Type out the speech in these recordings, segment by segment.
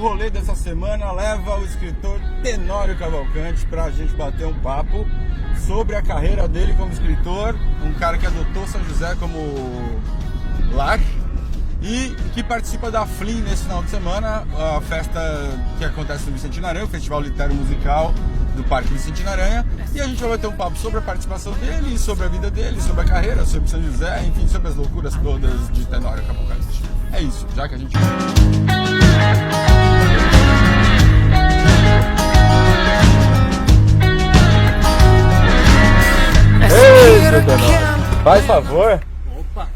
rolê dessa semana leva o escritor Tenório Cavalcante para a gente bater um papo sobre a carreira dele como escritor, um cara que adotou São José como lar e que participa da FLIM nesse final de semana, a festa que acontece no Vicente Aranha, o Festival Literário Musical do Parque Vicente Aranha, e a gente vai bater um papo sobre a participação dele, sobre a vida dele, sobre a carreira, sobre São José, enfim, sobre as loucuras todas de Tenório Cavalcante. É isso, já que a gente... Faz favor. Opa!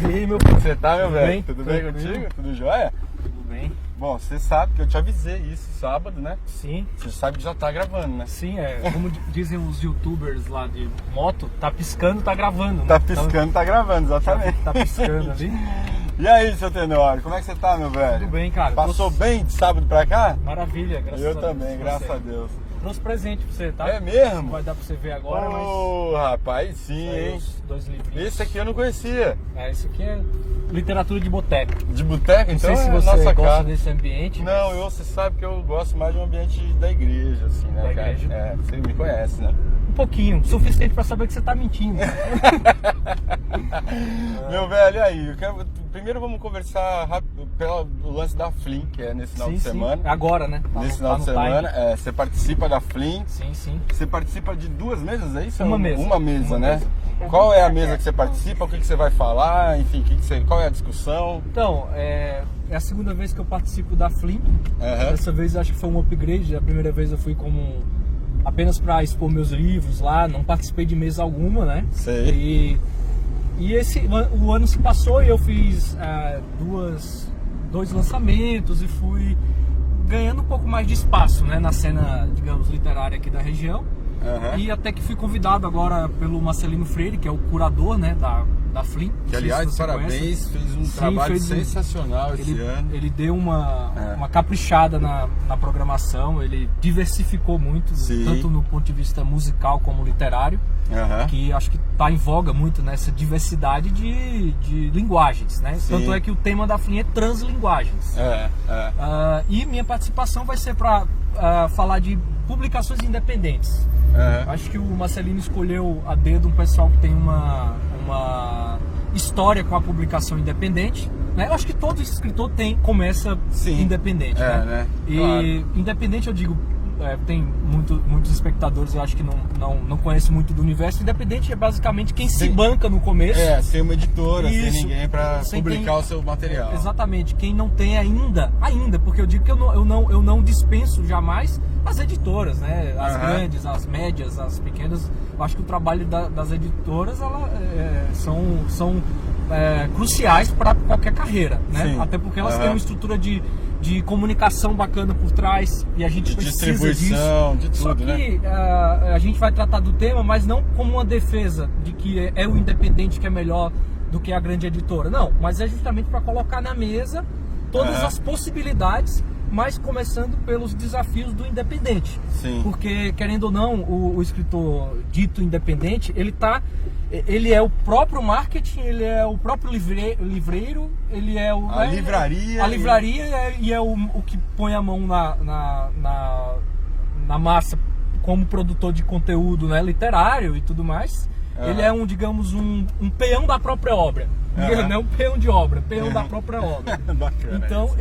E aí, meu Você tá, meu velho? Bem, Tudo bem contigo? Tudo jóia? Tudo bem? Bom, você sabe que eu te avisei isso sábado, né? Sim. Você sabe que já tá gravando, né? Sim, como dizem os youtubers lá de moto, tá piscando, tá gravando, né? Tá piscando, tá gravando, exatamente. Tá piscando ali. E aí, seu Tenório, como é que você tá, meu velho? Tudo bem, cara. Passou bem de sábado pra cá? Maravilha, graças a Deus. Eu também, graças a Deus. Trouxe presente pra você, tá? É mesmo? Não vai dar pra você ver agora, Ô, rapaz, sim, mas... hein? Os 2 livrinhos. Esse aqui eu não conhecia. Isso aqui é literatura de boteco. De boteco, então? Não sei se é você nossa gosta cara. desse ambiente. Não, mas... você sabe que eu gosto mais de um ambiente da igreja, assim, né, Da cara? igreja? É, você me conhece, né? Um pouquinho, suficiente pra saber que você tá mentindo. Meu velho, e aí? Primeiro vamos conversar rápido pelo lance da FLIM, que é nesse final de semana. Sim. Agora, né? Nesse final de semana, você participa da FLIM. Sim. Você participa de 2 mesas, é isso? Uma mesa. Uma mesa, né? Qual é a mesa que você participa? O que você vai falar? Enfim, qual é a discussão? Então, é a segunda vez que eu participo da FLIM. Uhum. Dessa vez acho que foi um upgrade. A primeira vez eu fui como apenas para expor meus livros lá, não participei de mesa alguma, né? Sei. E o ano se passou e eu fiz dois lançamentos e fui ganhando um pouco mais de espaço, né, na cena, digamos, literária aqui da região. Uhum. E até que fui convidado agora pelo Marcelino Freire, que é o curador, né, da FLIM. Que, aliás, parabéns, fez um trabalho sensacional esse ano. Ele deu uma caprichada na programação, ele diversificou muito, tanto no ponto de vista musical como literário, que acho que está em voga muito nessa diversidade de linguagens, né? Sim. Tanto é que o tema da FLIM é translinguagens. E minha participação vai ser para falar de publicações independentes. Acho que o Marcelino escolheu a dedo um pessoal que tem uma história com a publicação independente, né? Eu acho que todo escritor começa independente, né? E claro. Independente, eu digo, tem muitos espectadores, eu acho que não conhecem muito do universo. Independente é basicamente quem se banca no começo. Sem uma editora, sem ninguém para publicar o seu material. Exatamente, quem não tem ainda, porque eu digo que eu não dispenso jamais as editoras, né? As grandes, as médias, as pequenas. Eu acho que o trabalho das editoras são cruciais para qualquer carreira, né? Sim. Até porque elas têm uma estrutura de comunicação bacana por trás e a gente precisa disso. De tudo, Só que né? A gente vai tratar do tema, mas não como uma defesa de que é o independente que é melhor do que a grande editora. Não, mas é justamente para colocar na mesa todas as possibilidades, mas começando pelos desafios do independente. Sim. Porque, querendo ou não, o escritor dito independente, ele é o próprio marketing, ele é o próprio livreiro, ele é a livraria. A livraria e é o que põe a mão na massa como produtor de conteúdo, né, literário e tudo mais. Ele é digamos, um peão da própria obra. Não é um peão de obra, peão da própria obra. Bacana. Então,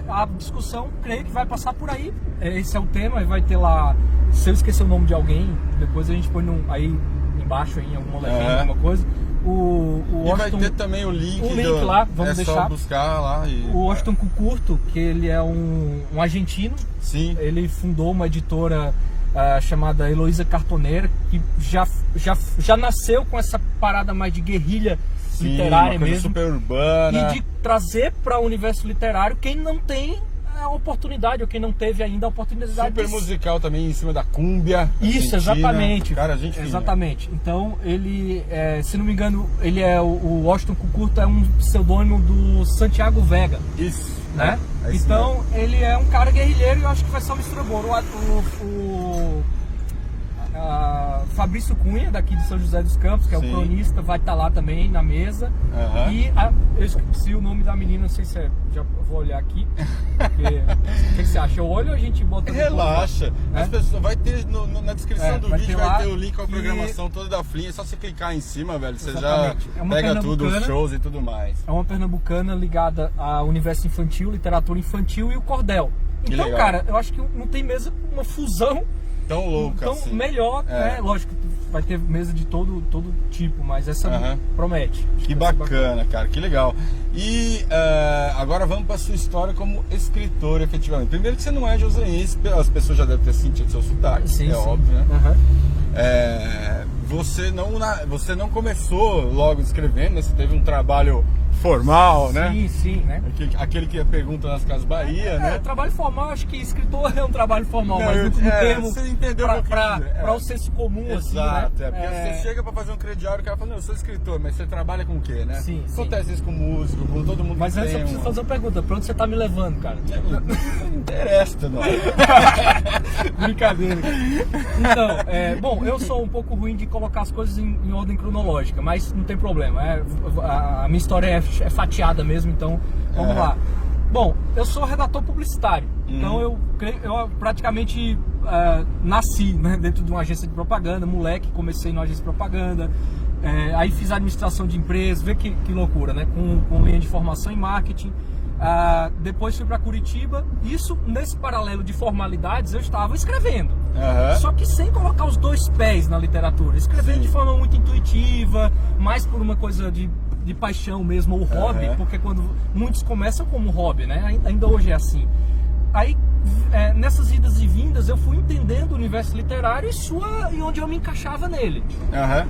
a discussão, creio que vai passar por aí. Esse é o tema, vai ter lá, se eu esquecer o nome de alguém, depois a gente põe aí embaixo, em alguma legenda, alguma coisa. O Washington, vai ter também o link lá, vamos deixar. Só buscar lá. O Washington Cucurto, que ele é um argentino. Sim. Ele fundou uma editora chamada Heloísa Cartoneira, que já nasceu com essa parada mais de guerrilha literária mesmo, super urbana, e de trazer para o universo literário quem não tem a oportunidade, ou quem não teve ainda a oportunidade. Super musical também, em cima da cúmbia. Isso, exatamente. Cara, gente fina. Exatamente. Então, ele, se não me engano, ele o Washington Cucurto é um pseudônimo do Santiago Vega. Isso. Né? Então, ele é um cara guerrilheiro e eu acho que vai ser uma mistura boa. Fabrício Cunha, daqui de São José dos Campos, que é o cronista, vai estar lá também na mesa. E eu esqueci o nome da menina, não sei se é. Já vou olhar aqui. O que você acha? Eu olho ou a gente bota no Relaxa. As pessoas, vai ter na descrição do vídeo, vai ter o link com a e... programação toda da Flinha. É só você clicar em cima, velho. Você Exatamente. já pega tudo, os shows e tudo mais. É uma pernambucana ligada ao universo infantil, literatura infantil e o cordel. Então, cara, eu acho que não tem mesa, uma fusão tão louca tão assim. Melhor, né? Lógico, vai ter mesa de todo tipo, mas essa promete. Que bacana, cara, que legal. E agora vamos para sua história como escritor, efetivamente. Primeiro que você não é joseense, as pessoas já devem ter sentido seu sotaque, óbvio, né? Você não começou logo escrevendo, né? Você teve um trabalho formal, né? Sim, né? Aquele que pergunta nas Casas Bahia, né? Trabalho formal, acho que escritor é um trabalho formal, mas no termo você entendeu para o senso comum, exato, assim, né? Porque você chega para fazer um crediário, o cara fala, não, eu sou escritor, mas você trabalha com o quê, né? Sim. Acontece isso com músico, com todo mundo. Mas antes eu preciso fazer uma pergunta, pra onde você tá me levando, cara? Não interessa, não. Brincadeira. Então, bom, eu sou um pouco ruim de colocar as coisas em ordem cronológica, mas não tem problema, a minha história é fatiada mesmo, então vamos lá. Bom, eu sou redator publicitário, então eu praticamente nasci, né, dentro de uma agência de propaganda, moleque, comecei numa agência de propaganda, aí fiz administração de empresas, vê que loucura, né, com linha de formação em marketing. Depois fui para Curitiba. Isso, nesse paralelo de formalidades, eu estava escrevendo, só que sem colocar os dois pés na literatura, escrevendo de forma muito intuitiva, mais por uma coisa de paixão mesmo, ou hobby, porque quando muitos começam como hobby, né? Ainda hoje é assim. Aí, nessas idas e vindas, eu fui entendendo o universo literário e onde eu me encaixava nele.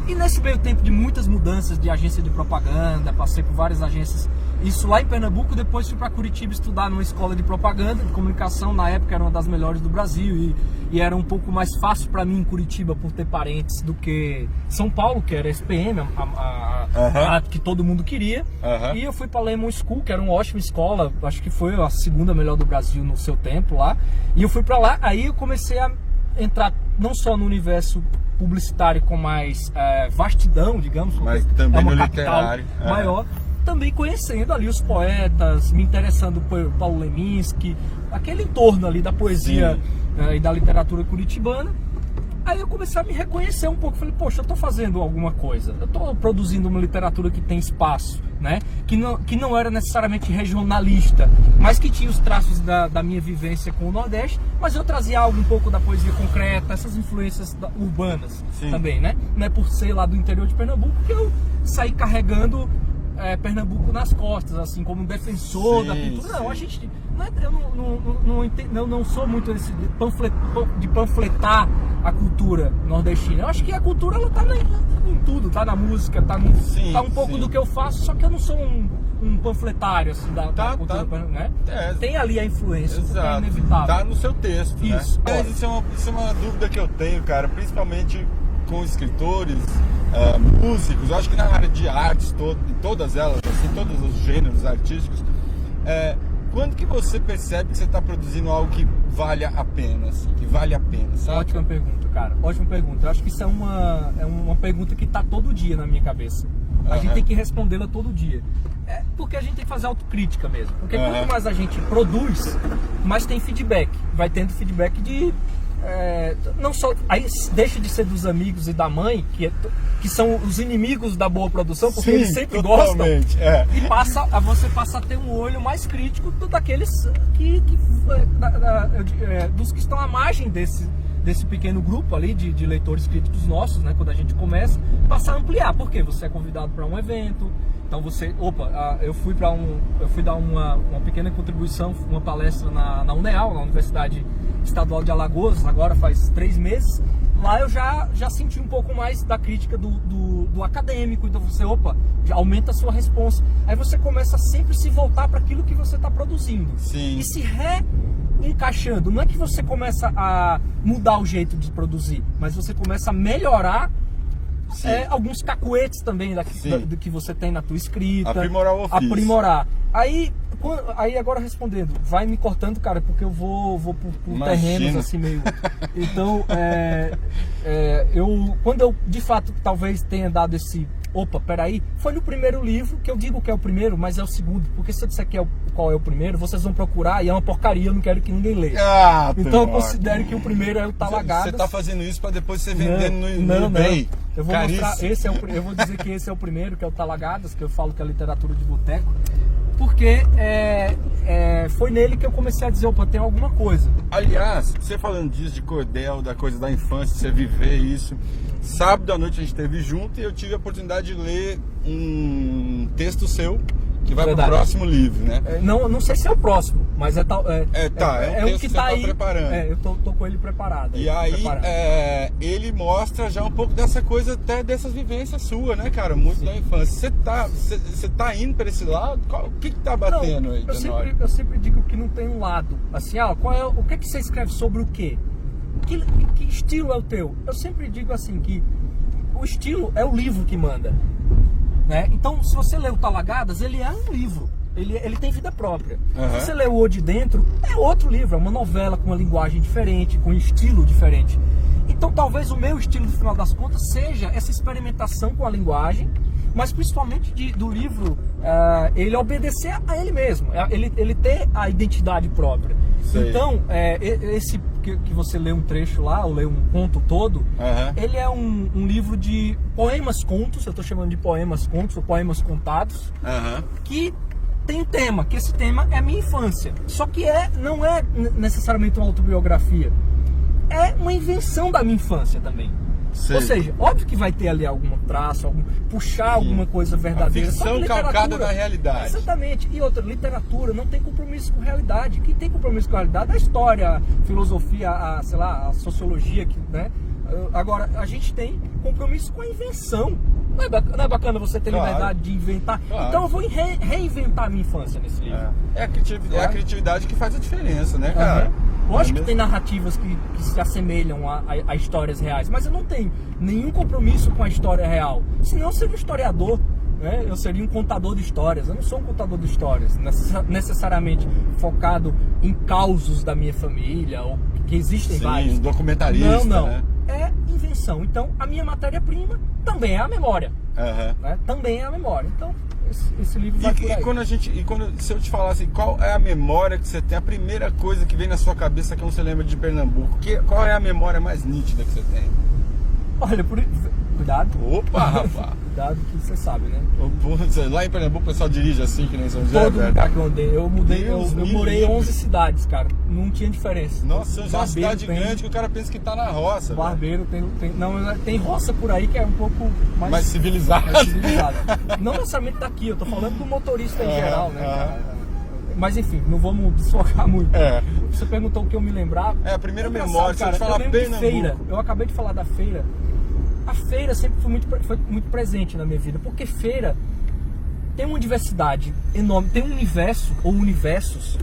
E nesse meio tempo de muitas mudanças de agência de propaganda, passei por várias agências, isso lá em Pernambuco, depois fui para Curitiba estudar numa escola de propaganda, de comunicação, na época era uma das melhores do Brasil, e era um pouco mais fácil para mim em Curitiba por ter parentes do que São Paulo, que era SPM, a que todo mundo queria. E eu fui para Lemon School, que era uma ótima escola, acho que foi a segunda melhor do Brasil no seu tempo lá, e eu fui para lá, aí eu comecei a entrar não só no universo publicitário com mais vastidão, digamos, mas também no literário maior, também conhecendo ali os poetas, me interessando por Paulo Leminski, aquele entorno ali da poesia e da literatura curitibana. Aí eu comecei a me reconhecer um pouco, falei, poxa, eu estou fazendo alguma coisa, eu estou produzindo uma literatura que tem espaço, né? Que não era necessariamente regionalista, mas que tinha os traços da minha vivência com o Nordeste, mas eu trazia algo um pouco da poesia concreta, essas influências urbanas também, né? Não é por ser lá do interior de Pernambuco que eu saí carregando Pernambuco nas costas, assim, como um defensor da cultura. Não, a gente eu não sou muito esse de panfletar a cultura nordestina. Eu acho que a cultura, ela tá em tudo, tá na música, tá um pouco do que eu faço, só que eu não sou um panfletário assim da cultura, né? Tem ali a influência, é inevitável. Tá no seu texto, isso, né? Isso é uma dúvida que eu tenho, cara, principalmente com escritores, músicos. Eu acho que na área de artes, todas elas, assim, todos os gêneros artísticos, quando que você percebe que você está produzindo algo que vale a pena, assim, sabe? Ótima pergunta, cara, ótima pergunta. Eu acho que isso é uma pergunta que está todo dia na minha cabeça. A gente tem que respondê-la todo dia. Porque a gente tem que fazer autocrítica mesmo. Porque quanto mais a gente produz, mais tem feedback. Vai tendo feedback de... não só aí deixa de ser dos amigos e da mãe que são os inimigos da boa produção, porque eles sempre gostam, e você passa a ter um olho mais crítico daqueles dos que estão à margem desse pequeno grupo ali de leitores críticos nossos, né? Quando a gente começa, passa a ampliar, porque você é convidado para um evento. Então você, eu fui dar uma pequena contribuição, uma palestra na UNEAL, na Universidade Estadual de Alagoas, agora faz 3 meses. Lá eu já senti um pouco mais da crítica do acadêmico, então você, já aumenta a sua responsa. Aí você começa a sempre se voltar para aquilo que você está produzindo. E se reencaixando. Não é que você começa a mudar o jeito de produzir, mas você começa a melhorar alguns cacuetes também do que você tem na tua escrita. Aprimorar o ofício. Aprimorar. Aí agora respondendo, vai me cortando, cara, porque eu vou por terrenos assim meio... Então, quando eu de fato talvez tenha dado esse... Opa, peraí, foi no primeiro livro, que eu digo que é o primeiro, mas é o segundo, porque se eu disser que qual é o primeiro, vocês vão procurar e é uma porcaria, eu não quero que ninguém leia. Então eu considero que o primeiro é o Talagadas. Você tá fazendo isso para depois você vendendo no eBay. Eu vou mostrar, eu vou dizer que esse é o primeiro, que é o Talagadas, que eu falo que é literatura de boteco, porque foi nele que eu comecei a dizer, opa, tem alguma coisa. Aliás, você falando disso, de cordel, da coisa da infância, você viver isso, sábado à noite a gente esteve junto e eu tive a oportunidade de ler um texto seu que vai pro próximo livro, né? Não sei se é o próximo, mas é um o que tá aí preparando. Eu tô com ele preparado. E aí ele mostra já um pouco dessa coisa, até dessas vivências suas, né, cara? Muito da infância. Você tá indo para esse lado? O que tá batendo aí? Eu sempre digo que não tem um lado. Assim, o que você escreve sobre o quê? Que estilo é o teu? Eu sempre digo assim que o estilo é o livro que manda, né? Então, se você lê o Talagadas, ele é um livro, ele tem vida própria. Se você lê o O de Dentro, é outro livro, é uma novela com uma linguagem diferente, com um estilo diferente. Então, talvez o meu estilo, no final das contas, seja essa experimentação com a linguagem, mas principalmente do livro, ele obedecer a ele mesmo, ele ter a identidade própria. Sei. Então, esse que você lê um trecho lá, ou lê um conto todo, ele é um livro de poemas-contos, eu estou chamando de poemas-contos, ou poemas contados, que tem um tema, que esse tema é a minha infância. Só que não é necessariamente uma autobiografia, é uma invenção da minha infância também. Sei. Ou seja, óbvio que vai ter ali algum traço, puxar alguma coisa verdadeira. A ficção calcada na realidade. Exatamente. E outra, literatura não tem compromisso com a realidade. Quem tem compromisso com a realidade é a história, a filosofia, a sociologia, né? Agora, a gente tem compromisso com a invenção. Não é bacana você ter liberdade de inventar? Então eu vou reinventar a minha infância nesse livro. É a criatividade que faz a diferença, né, cara? Lógico que tem narrativas que se assemelham a histórias reais, mas eu não tenho nenhum compromisso com a história real. Senão eu seria um historiador, né? Eu seria um contador de histórias. Eu não sou um contador de histórias, necessariamente focado em causos da minha família, ou que existem vários. Documentarista, não. né? É invenção. Então, a minha matéria-prima também é a memória. Né? Também é a memória. Então, esse livro vai por aí. Se eu te falar assim, qual é a memória que você tem, a primeira coisa que vem na sua cabeça quando você lembra de Pernambuco, qual é a memória mais nítida que você tem? Olha, cuidado. Opa, rapaz. Cuidado que você sabe, né? Lá em Pernambuco o pessoal dirige assim, que nem São José. Todo lugar que eu andei. Eu morei em 11 cidades, cara. Não tinha diferença. Nossa, São José é uma cidade grande que o cara pensa que tá na roça. Barbeiro tem roça por aí que é um pouco mais civilizado. Não necessariamente daqui, eu tô falando do motorista em geral, né, cara? Mas enfim, não vamos desfocar muito. Você perguntou o que eu me lembrava. A primeira memória, cara, se eu te falar Pernambuco. Eu acabei de falar da feira. A feira sempre foi muito presente na minha vida, porque feira tem uma diversidade enorme, tem um universo ou universos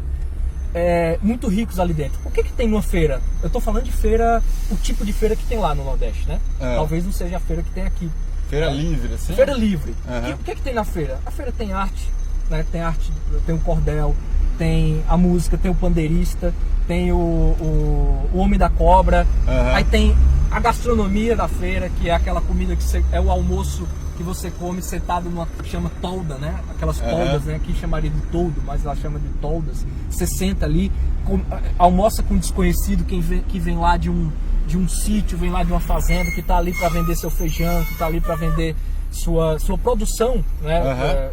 muito ricos ali dentro. O que tem numa feira? Eu tô falando de feira, o tipo de feira que tem lá no Nordeste, né? Talvez não seja a feira que tem aqui. Feira livre, assim? Feira livre. E o que tem na feira? A feira tem arte, né? Tem arte, tem o cordel, tem a música, tem o pandeirista, tem o homem da cobra, aí tem a gastronomia da feira, que é aquela comida que é o almoço que você come sentado numa, chama tolda, né? Aquelas toldas, né? Aqui chamaria de toldo, mas ela chama de toldas. Você senta ali, almoça com um desconhecido que vem lá de um sítio, vem lá de uma fazenda, que está ali para vender seu feijão, que está ali para vender sua produção, né?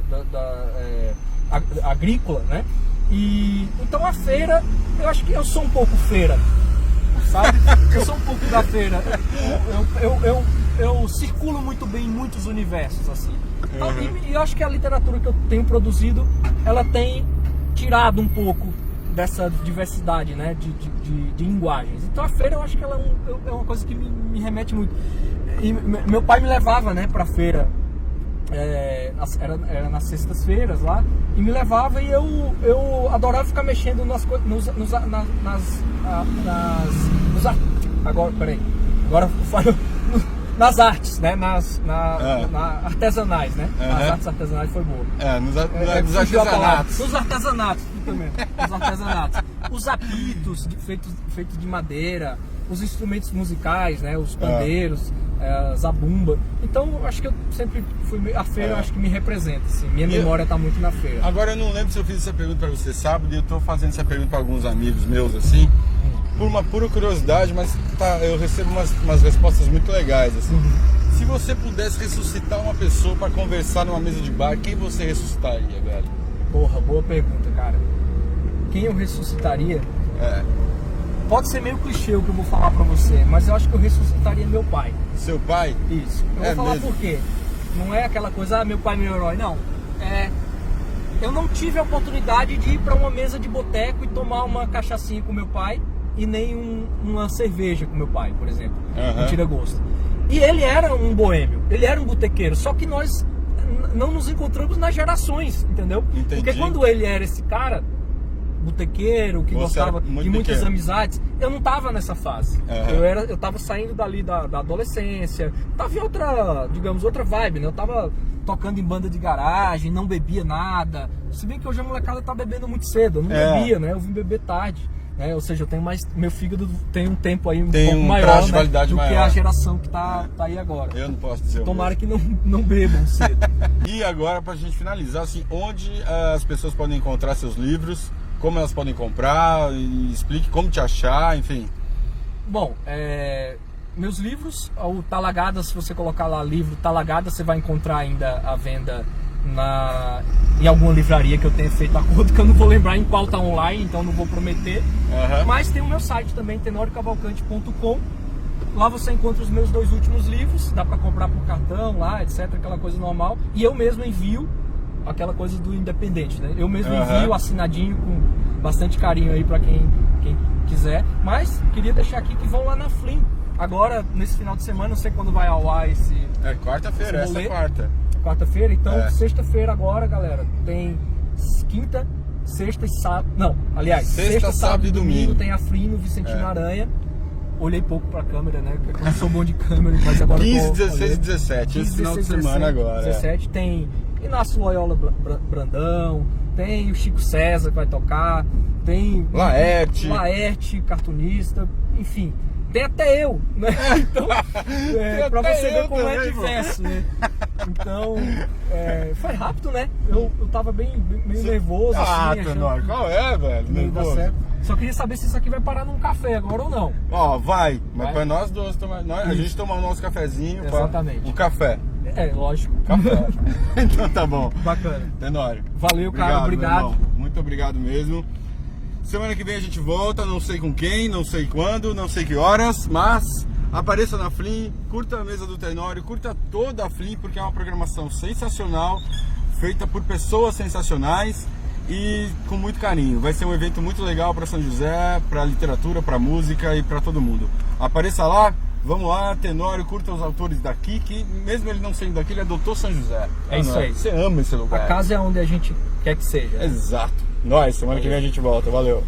Agrícola, né? E então a feira, eu acho que eu sou um pouco feira, sabe? Eu sou um pouco da feira. Eu circulo muito bem em muitos universos, assim. E eu acho que a literatura que eu tenho produzido, ela tem tirado um pouco dessa diversidade, né, de linguagens. Então a feira, eu acho que ela é uma coisa que me remete muito. E meu pai me levava, né, pra feira. Era nas sextas-feiras lá, e me levava, e eu adorava ficar mexendo nas coisas, agora, peraí, agora nas artes, né? Na artesanais, né? Uhum. Nas artes artesanais foi boa. Nos Fugiu a palavra. artesanatos. Nos artesanatos, também. Nos artesanatos. Os apitos feitos de madeira, os instrumentos musicais, né? Os pandeiros, zabumba. Então, eu acho que eu sempre fui... A feira, eu acho que me representa, assim. Minha memória tá muito na feira. Agora, eu não lembro se eu fiz essa pergunta pra você sábado, e eu tô fazendo essa pergunta pra alguns amigos meus, assim, por uma pura curiosidade, mas eu recebo umas respostas muito legais, assim. Se você pudesse ressuscitar uma pessoa pra conversar numa mesa de bar, quem você ressuscitaria, velho? Porra, boa pergunta, cara. Quem eu ressuscitaria? Pode ser meio clichê o que eu vou falar pra você, mas eu acho que eu ressuscitaria meu pai. Seu pai? Isso. Eu vou falar por quê. Não é aquela coisa, meu pai é meu herói, não. Eu não tive a oportunidade de ir pra uma mesa de boteco e tomar uma cachaçinha com meu pai e nem uma cerveja com meu pai, por exemplo. Não tira gosto. E ele era um boêmio, ele era um botequeiro, só que nós não nos encontramos nas gerações, entendeu? Entendi. Porque quando ele era esse cara botequeiro, que gostava de muitas amizades, eu não tava nessa fase. Eu tava saindo dali da adolescência, tava em outra, digamos, outra vibe, né? Eu tava tocando em banda de garagem, não bebia nada. Se bem que hoje a molecada tá bebendo muito cedo, eu não bebia, né? Eu vim beber tarde. Ou seja, eu tenho meu fígado tem um tempo aí pouco maior, de validade do maior. Que a geração que tá aí agora. Eu não posso dizer. Tomara que não bebam cedo. E agora, pra gente finalizar, assim, onde as pessoas podem encontrar seus livros, como elas podem comprar, e explique como te achar, enfim. Bom, meus livros, o Talagada, se você colocar lá livro Talagada, você vai encontrar ainda à venda em alguma livraria que eu tenha feito acordo, que eu não vou lembrar em qual tá online, então não vou prometer. Mas tem o meu site também, tenoriocavalcante.com. Lá você encontra os meus 2 últimos livros, dá para comprar por cartão lá, etc, aquela coisa normal. E eu mesmo envio aquela coisa do independente, né? Eu mesmo envio assinadinho com bastante carinho aí para quem quiser. Mas queria deixar aqui que vão lá na Flim. Agora, nesse final de semana, não sei quando vai ao ar esse... quarta-feira, essa é quarta-feira, então sexta-feira agora, galera, tem quinta, sexta e sábado, não, aliás, sexta, sábado e domingo tem a Flim no Vicentino Aranha. Olhei pouco pra câmera, né, porque eu não sou bom de câmera, mas agora 15, 16 e 17, esse final de semana agora. 17 tem Inácio Loyola Brandão, tem o Chico César que vai tocar, tem Laerte, cartunista, enfim. Tem até eu, né? Então, pra você ver como é diverso, né? Então, foi rápido, né? Eu tava meio nervoso, assim. Tenório, qual velho? Nervoso. Só queria saber se isso aqui vai parar num café agora ou não. Vai. Mas pra nós dois, a gente tomar o nosso cafezinho. Exatamente. Um café. Lógico. Café. Então tá bom. Bacana. Tenório. Valeu, cara. Obrigado. Muito obrigado mesmo. Semana que vem a gente volta, não sei com quem, não sei quando, não sei que horas, mas apareça na Flim, curta a mesa do Tenório, curta toda a Flim, porque é uma programação sensacional, feita por pessoas sensacionais e com muito carinho. Vai ser um evento muito legal para São José, para literatura, para música e para todo mundo. Apareça lá, vamos lá, Tenório, curta os autores daqui, que mesmo ele não sendo daqui, ele é doutor São José. Isso aí. Você ama esse lugar. A casa é onde a gente quer que seja. Exato. Nós, semana que vem a gente volta. Valeu.